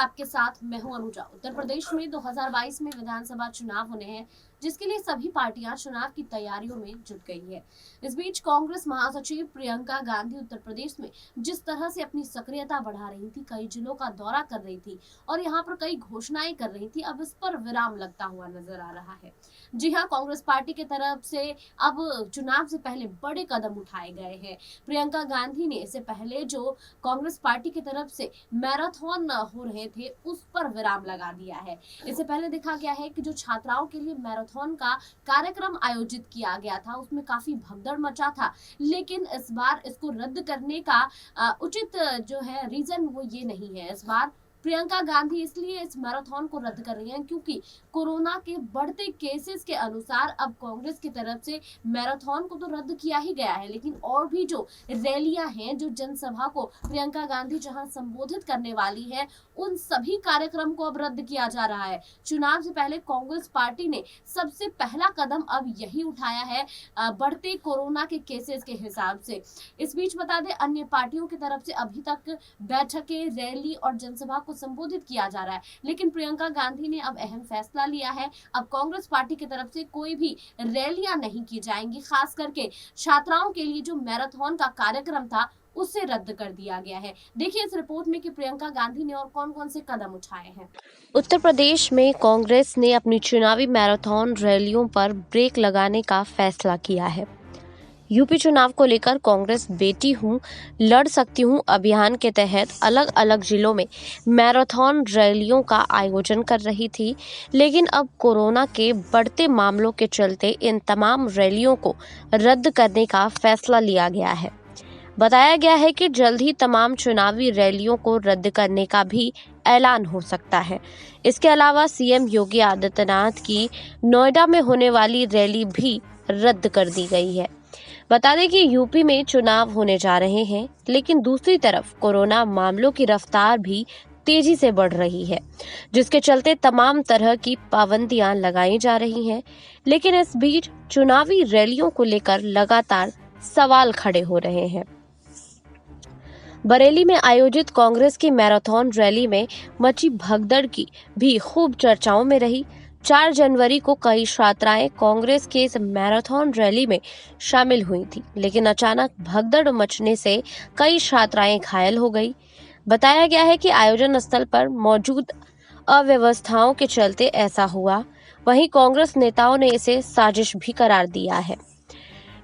आपके साथ मैं हूं अनुजा। उत्तर प्रदेश में 2022 में विधानसभा चुनाव होने हैं, जिसके लिए सभी पार्टियां चुनाव की तैयारियों में जुट गई है। इस बीच कांग्रेस महासचिव प्रियंका गांधी उत्तर प्रदेश में जिस तरह से अपनी सक्रियता बढ़ा रही थी, कई जिलों का दौरा कर रही थी और यहाँ पर कई घोषणाएं कर रही थी, अब इस पर विराम लगता हुआ नजर आ रहा है। जी हाँ, कांग्रेस पार्टी की तरफ से अब चुनाव से पहले बड़े कदम उठाए गए हैं। प्रियंका गांधी ने इससे पहले जो कांग्रेस पार्टी की तरफ से मैराथन हो रहे थे, उस पर विराम लगा दिया है। इससे पहले देखा गया है कि जो छात्राओं के लिए मैराथन का कार्यक्रम आयोजित किया गया था, उसमें काफी भगदड़ मचा था, लेकिन इस बार इसको रद्द करने का उचित जो है रीजन वो ये नहीं है। इस बार प्रियंका गांधी इसलिए इस मैराथन को रद्द कर रही हैं क्योंकि कोरोना के बढ़ते केसेस के अनुसार अब कांग्रेस की तरफ से मैराथन को तो रद्द किया ही गया है, लेकिन और भी जो रैलियां हैं, जो जनसभा को प्रियंका गांधी जहां संबोधित करने वाली है, उन सभी कार्यक्रम को अब रद्द किया जा रहा है। चुनाव से पहले कांग्रेस पार्टी ने सबसे पहला कदम अब यही उठाया है, बढ़ते कोरोना के केसेस के हिसाब से। इस बीच बता दें, अन्य पार्टियों की तरफ से अभी तक बैठकें, रैली और जनसभा को संबोधित किया जा रहा है, लेकिन प्रियंका गांधी ने अब अहम फैसला लिया है। अब कांग्रेस पार्टी की तरफ से कोई भी रैलियां नहीं की जाएंगी, खास करके छात्राओं के लिए जो मैराथन का कार्यक्रम था उसे रद्द कर दिया गया है। देखिए इस रिपोर्ट में कि प्रियंका गांधी ने और कौन-कौन से कदम उठाए हैं। उत्तर प्रदेश में कांग्रेस ने अपनी चुनावी मैराथन रैलियों पर ब्रेक लगाने का फैसला किया है। यूपी चुनाव को लेकर कांग्रेस बेटी हूं, लड़ सकती हूं अभियान के तहत अलग अलग जिलों में मैराथन रैलियों का आयोजन कर रही थी, लेकिन अब कोरोना के बढ़ते मामलों के चलते इन तमाम रैलियों को रद्द करने का फैसला लिया गया है। बताया गया है कि जल्द ही तमाम चुनावी रैलियों को रद्द करने का भी ऐलान हो सकता है। इसके अलावा सीएम योगी आदित्यनाथ की नोएडा में होने वाली रैली भी रद्द कर दी गई है। बता दें कि यूपी में चुनाव होने जा रहे हैं, लेकिन दूसरी तरफ कोरोना मामलों की रफ्तार भी तेजी से बढ़ रही है, जिसके चलते तमाम तरह की पाबंदियां लगाई जा रही हैं। लेकिन इस बीच चुनावी रैलियों को लेकर लगातार सवाल खड़े हो रहे हैं। बरेली में आयोजित कांग्रेस की मैराथन रैली में मची भगदड़ की भी खूब चर्चाओं में रही। 4 जनवरी को कई छात्राएं कांग्रेस के इस मैराथन रैली में शामिल हुई थी, लेकिन अचानक भगदड़ मचने से कई छात्राएं घायल हो गई। बताया गया है कि आयोजन स्थल पर मौजूद अव्यवस्थाओं के चलते ऐसा हुआ। वहीं कांग्रेस नेताओं ने इसे साजिश भी करार दिया है।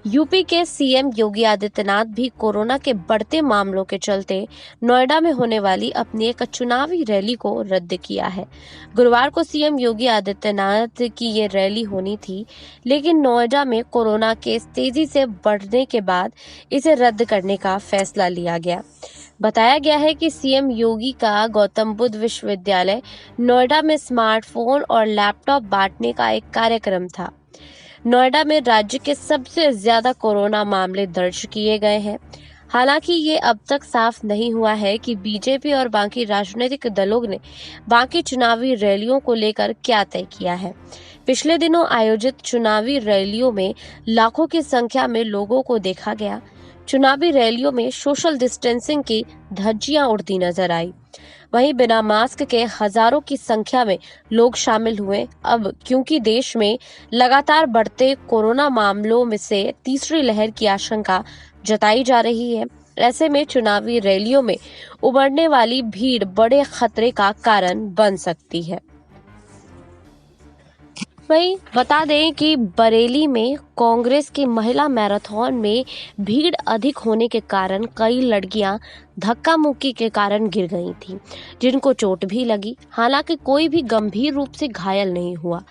यूपी के सीएम योगी आदित्यनाथ भी कोरोना के बढ़ते मामलों के चलते नोएडा में होने वाली अपनी एक चुनावी रैली को रद्द किया है। गुरुवार को सीएम योगी आदित्यनाथ की ये रैली होनी थी, लेकिन नोएडा में कोरोना केस तेजी से बढ़ने के बाद इसे रद्द करने का फैसला लिया गया। बताया गया है कि सीएम योगी का गौतम बुद्ध विश्वविद्यालय नोएडा में स्मार्टफोन और लैपटॉप बांटने का एक कार्यक्रम था। नोएडा में राज्य के सबसे ज्यादा कोरोना मामले दर्ज किए गए हैं। हालांकि ये अब तक साफ नहीं हुआ है कि बीजेपी और बाकी राजनीतिक दलों ने बाकी चुनावी रैलियों को लेकर क्या तय किया है। पिछले दिनों आयोजित चुनावी रैलियों में लाखों की संख्या में लोगों को देखा गया। चुनावी रैलियों में सोशल डिस्टेंसिंग की धज्जियां उड़ती नजर आई। वहीं बिना मास्क के हजारों की संख्या में लोग शामिल हुए। अब क्योंकि देश में लगातार बढ़ते कोरोना मामलों में से तीसरी लहर की आशंका जताई जा रही है, ऐसे में चुनावी रैलियों में उमड़ने वाली भीड़ बड़े खतरे का कारण बन सकती है। वहीं बता दें कि बरेली में कांग्रेस की महिला मैराथन में भीड़ अधिक होने के कारण कई लड़कियां धक्का मुक्की के कारण गिर गई थीं, जिनको चोट भी लगी। हालांकि कोई भी गंभीर रूप से घायल नहीं हुआ।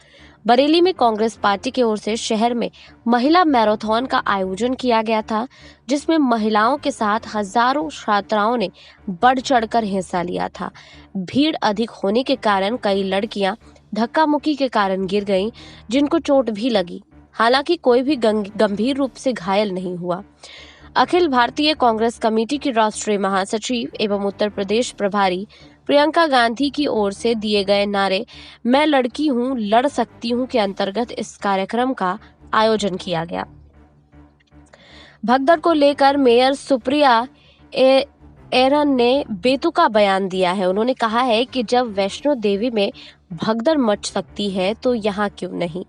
बरेली में कांग्रेस पार्टी की ओर से शहर में महिला मैराथन का आयोजन किया गया था, जिसमें महिलाओं के साथ हजारों छात्राओं ने बढ़ चढ़कर हिस्सा लिया था। भीड़ अधिक होने के कारण कई लड़कियां धक्का मुक्की के कारण गिर गईं, जिनको चोट भी लगी। हालांकि कोई भी गंभीर रूप से घायल नहीं हुआ। अखिल भारतीय कांग्रेस कमेटी की राष्ट्रीय महासचिव एवं उत्तर प्रदेश प्रभारी प्रियंका गांधी की ओर से दिए गए नारे मैं लड़की हूं, लड़ सकती हूं के अंतर्गत इस कार्यक्रम का आयोजन किया गया। भगदड़ को लेकर मेयर सुप्रिया एरन ने बेतुका बयान दिया है। उन्होंने कहा है कि जब वैष्णो देवी में भगदड़ मच सकती है तो यहाँ क्यों नहीं।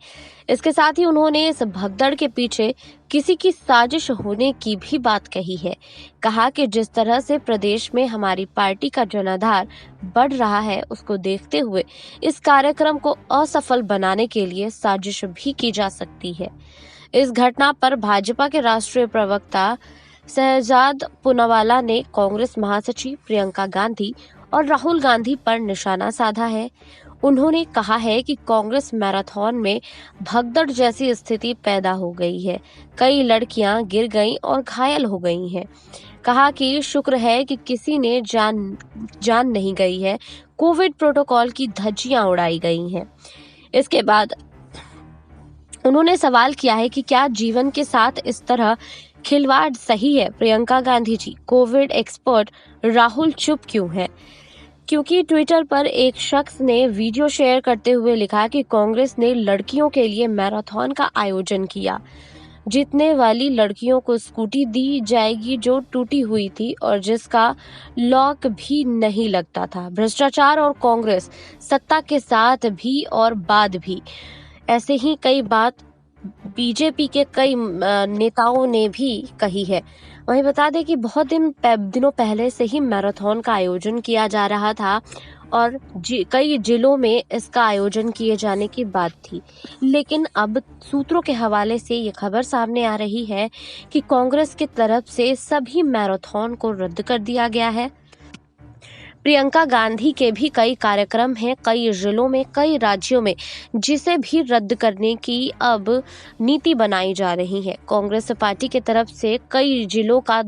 इसके साथ ही उन्होंने इस भगदड़ के पीछे किसी की साजिश होने की भी बात कही है। कहा कि जिस तरह से प्रदेश में हमारी पार्टी का जनाधार बढ़ रहा है, उसको देखते हुए इस कार्यक्रम को असफल बनाने के लिए साजिश भी की जा सकती है। इस घटना पर भाजपा के राष्ट्रीय प्रवक्ता शहजाद पूनावाला ने कांग्रेस महासचिव प्रियंका गांधी और राहुल गांधी पर निशाना साधा है। उन्होंने कहा है कि कांग्रेस मैराथन में भगदड़ जैसी स्थिति पैदा हो गई है। कई लड़कियां गिर गईं और घायल हो गई हैं। कहा कि शुक्र है कि किसी ने जान नहीं गई है। कोविड प्रोटोकॉल की धज्जियां उड़ाई गई हैं। इसके बाद उन्होंने सवाल किया है कि क्या जीवन के साथ इस तरह खिलवाड़ सही है। प्रियंका गांधी जी, कोविड एक्सपर्ट राहुल चुप क्यों है? क्योंकि ट्विटर पर एक शख्स ने वीडियो शेयर करते हुए लिखा कि कांग्रेस ने लड़कियों के लिए मैराथन का आयोजन किया। जीतने वाली लड़कियों को स्कूटी दी जाएगी जो टूटी हुई थी और जिसका लॉक भी नहीं लगता था। भ्रष्टाचार और कांग्रेस सत्ता के साथ भी और बाद भी, ऐसे ही कई बात बीजेपी के कई नेताओं ने भी कही है। वहीं बता दें कि बहुत दिनों पहले से ही मैराथन का आयोजन किया जा रहा था और कई जिलों में इसका आयोजन किए जाने की बात थी, लेकिन अब सूत्रों के हवाले से ये खबर सामने आ रही है कि कांग्रेस की तरफ से सभी मैराथन को रद्द कर दिया गया है। प्रियंका गांधी के भी कई कार्यक्रम हैं कई जिलों में, कई राज्यों में, जिसे भी रद्द करने की अब नीति बनाई जा रही है। कांग्रेस पार्टी की तरफ से कई जिलों का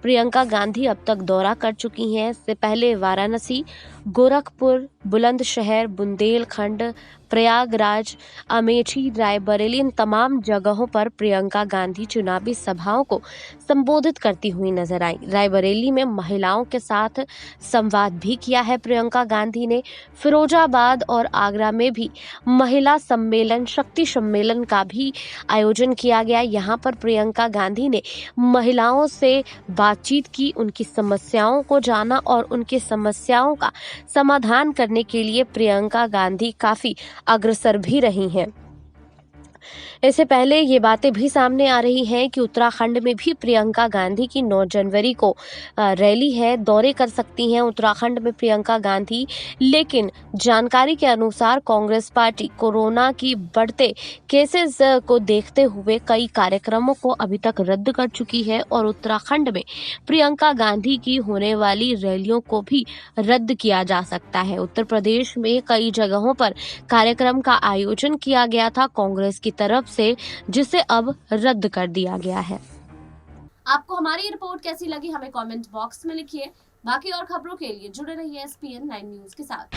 प्रियंका गांधी अब तक दौरा कर चुकी हैं। इससे पहले वाराणसी, गोरखपुर, बुलंदशहर, बुंदेलखंड, प्रयागराज, अमेठी, रायबरेली, इन तमाम जगहों पर प्रियंका गांधी चुनावी सभाओं को संबोधित करती हुई नजर आई। रायबरेली में महिलाओं के साथ संवाद भी किया है प्रियंका गांधी ने। फिरोजाबाद और आगरा में भी महिला सम्मेलन, शक्ति सम्मेलन का भी आयोजन किया गया। यहाँ पर प्रियंका गांधी ने महिलाओं से बातचीत की, उनकी समस्याओं को जाना और उनकी समस्याओं का समाधान करने के लिए प्रियंका गांधी काफी अग्रसर भी रही हैं। इससे पहले ये बातें भी सामने आ रही हैं कि उत्तराखंड में भी प्रियंका गांधी की 9 जनवरी को रैली है, दौरे कर सकती हैं उत्तराखंड में प्रियंका गांधी। लेकिन जानकारी के अनुसार कांग्रेस पार्टी कोरोना की बढ़ते केसेस को देखते हुए कई कार्यक्रमों को अभी तक रद्द कर चुकी है और उत्तराखंड में प्रियंका गांधी की होने वाली रैलियों को भी रद्द किया जा सकता है। उत्तर प्रदेश में कई जगहों पर कार्यक्रम का आयोजन किया गया था कांग्रेस की तरफ से, जिसे अब रद्द कर दिया गया है। आपको हमारी रिपोर्ट कैसी लगी हमें कमेंट बॉक्स में लिखिए। बाकी और खबरों के लिए जुड़े रहिए SPN 9 न्यूज के साथ।